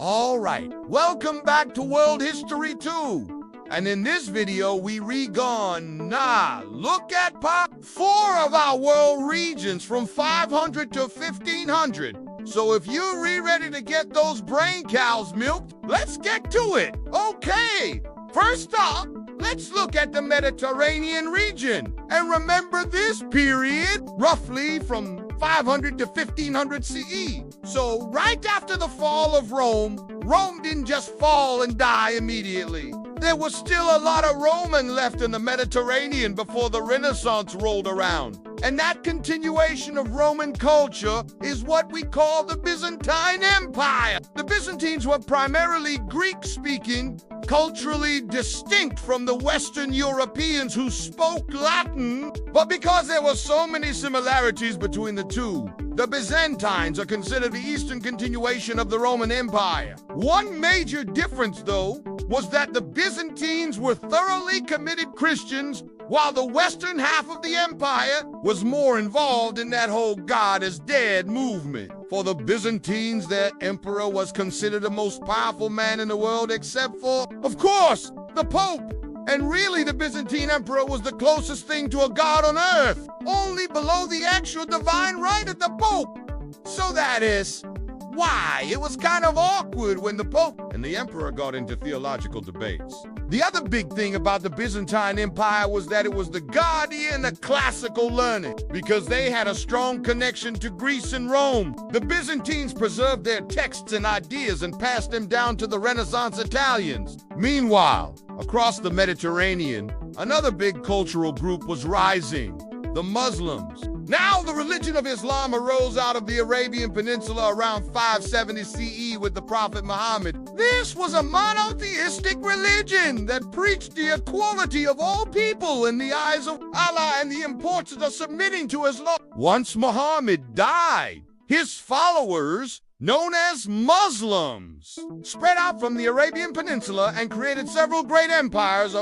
All right, welcome back to World History 2. And in this video, we look at part 4 of our world regions from 500 to 1500. So if you're ready to get those brain cows milked, let's get to it. Okay, first up, let's look at the Mediterranean region. And remember this period, roughly from 500 to 1500 CE. So right after the fall of Rome, Rome didn't just fall and die immediately. There was still a lot of Roman left in the Mediterranean before the Renaissance rolled around. And that continuation of Roman culture is what we call the Byzantine Empire. The Byzantines were primarily Greek-speaking, culturally distinct from the Western Europeans who spoke Latin. But because there were so many similarities between the two, the Byzantines are considered the Eastern continuation of the Roman Empire. One major difference, though, was that the Byzantines were thoroughly committed Christians, while the western half of the empire was more involved in that whole God is dead movement. For the Byzantines, their emperor was considered the most powerful man in the world except for, of course, the Pope. And really, the Byzantine emperor was the closest thing to a god on earth, only below the actual divine right of the Pope. So that is why it was kind of awkward when the Pope and the emperor got into theological debates. The other big thing about the Byzantine Empire was that it was the guardian of classical learning, because they had a strong connection to Greece and Rome. The Byzantines preserved their texts and ideas and passed them down to the Renaissance Italians. Meanwhile, across the Mediterranean, another big cultural group was rising: the Muslims. Now, the religion of Islam arose out of the Arabian Peninsula around 570 CE with the Prophet Muhammad. This was a monotheistic religion that preached the equality of all people in the eyes of Allah and the importance of submitting to His law. Once Muhammad died, his followers, known as Muslims, spread out from the Arabian Peninsula and created several great empires.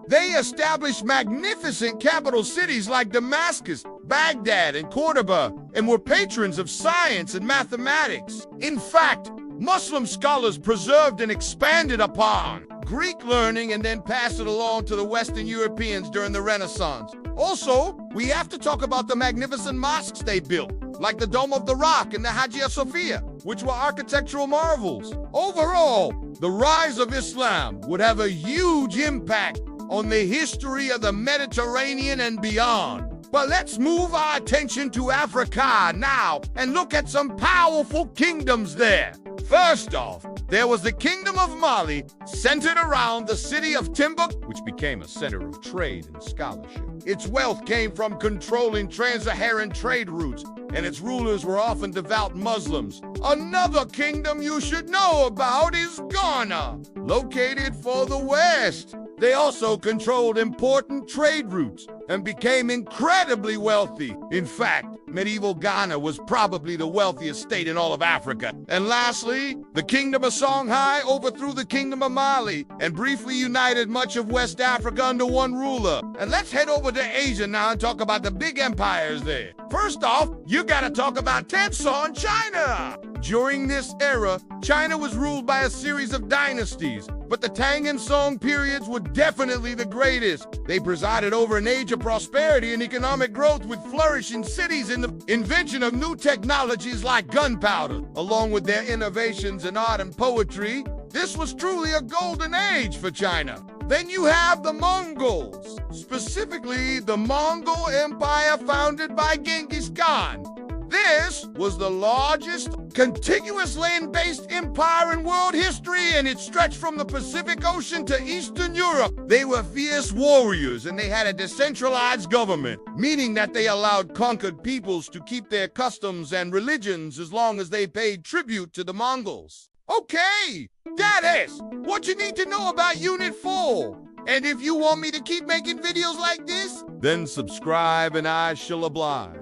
They established magnificent capital cities like Damascus, Baghdad, and Cordoba, and were patrons of science and mathematics. In fact, Muslim scholars preserved and expanded upon Greek learning and then passed it along to the Western Europeans during the Renaissance. Also, we have to talk about the magnificent mosques they built, like the Dome of the Rock and the Hagia Sophia, which were architectural marvels. Overall, the rise of Islam would have a huge impact on the history of the Mediterranean and beyond. But let's move our attention to Africa now and look at some powerful kingdoms there. First off, there was the Kingdom of Mali, centered around the city of Timbuktu, which became a center of trade and scholarship. Its wealth came from controlling trans-Saharan trade routes, and its rulers were often devout Muslims. Another kingdom you should know about is Ghana, located for the west. They also controlled important trade routes and became incredibly wealthy. In fact, medieval Ghana was probably the wealthiest state in all of Africa. And lastly, the Kingdom of Songhai overthrew the Kingdom of Mali and briefly united much of West Africa under one ruler. And let's head over to Asia now and talk about the big empires there. First off, you gotta talk about Tenson, China. During this era, China was ruled by a series of dynasties, but the Tang and Song periods were definitely the greatest. They presided over an age of prosperity and economic growth with flourishing cities and the invention of new technologies like gunpowder. Along with their innovations in art and poetry, this was truly a golden age for China. Then you have the Mongols, specifically the Mongol Empire founded by Genghis Khan. This was the largest contiguous land-based empire in world history, and it stretched from the Pacific Ocean to Eastern Europe. They were fierce warriors, and they had a decentralized government, meaning that they allowed conquered peoples to keep their customs and religions as long as they paid tribute to the Mongols. Okay, that is what you need to know about Unit 4. And if you want me to keep making videos like this, then subscribe and I shall oblige.